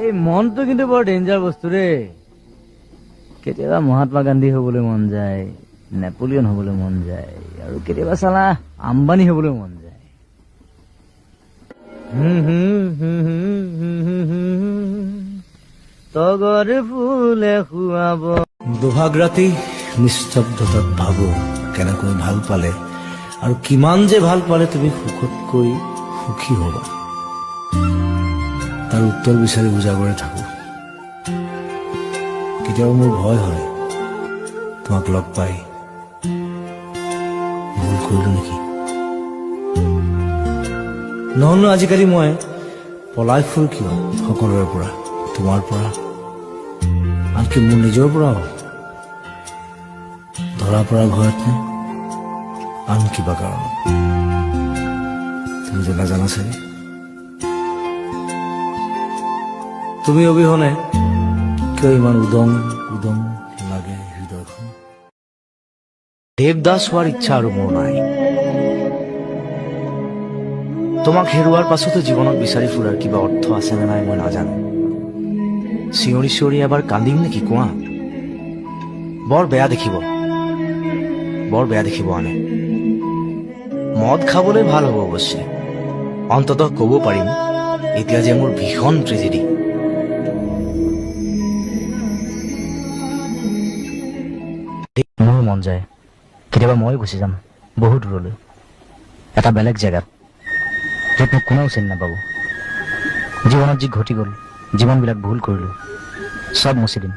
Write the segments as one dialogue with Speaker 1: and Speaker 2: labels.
Speaker 1: এই মনটো কিন্তু বৰ ডেঞ্জাৰ বস্তু ৰে। কেতিয়াবা মহাত্মা গান্ধী হবলৈ মন যায়, নেপোলিয়ন হবলৈ মন যায়, আৰু কেতিয়াবা চালা আম্বানী হবলৈ মন যায়। তগৰ ফুলে খুৱাব।
Speaker 2: দুভাগ ৰাতি নিস্তব্ধতাত ভাবো কেনেকৈ ভাল পালে আৰু কিমান যে ভাল পালে তুমি সুখতকৈ সুখী হবা। তাৰ উত্তৰ বিচাৰি উজাগৰে থাকো। কেতিয়াবা মোৰ ভয় হয় তোমাক লগ পাই ভুল কৰিলো নেকি। নহ'লে আজিকালি মই পলাই ফুৰো কিয় সকলোৰে পৰা, তোমাৰ পৰা, আনকি মোৰ নিজৰ পৰাও। ধৰা পৰা ভয়ত নে আন কিবা কাৰণত, তুমি যে নাজানা চাগে। তুমি অবিহনে কিয় ইমান উদং উদং লাগে হৃদয়খন। দেৱদাস হোৱাৰ ইচ্ছা আৰু মোৰ নাই। তোমাক হেৰুৱাৰ পাছতো জীৱনত বিচাৰি ফুৰাৰ কিবা অৰ্থ আছে নে নাই মই নাজানো। চিঞৰি চিঞৰি এবাৰ কান্দিম নেকি কোৱা? বৰ বেয়া দেখিব আনে। মদ খাবলৈ ভাল হ'ব অৱশ্যে, অন্ততঃ ক'ব পাৰিম এতিয়া যে মোৰ ভীষণ ট্ৰেজেডি।
Speaker 1: মোৰ মন যায় কেতিয়াবা মই গুচি যাম বহু দূৰলৈ, এটা বেলেগ জেগাত, য'ত মোক কোনেও চিনি নাপাব। জীৱনত যি ঘটি গ'ল, যিমানবিলাক ভুল কৰিলো, চব মুচি দিম,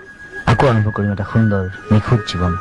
Speaker 1: আকৌ আৰম্ভ কৰিম এটা সুন্দৰ নিখুঁত জীৱন।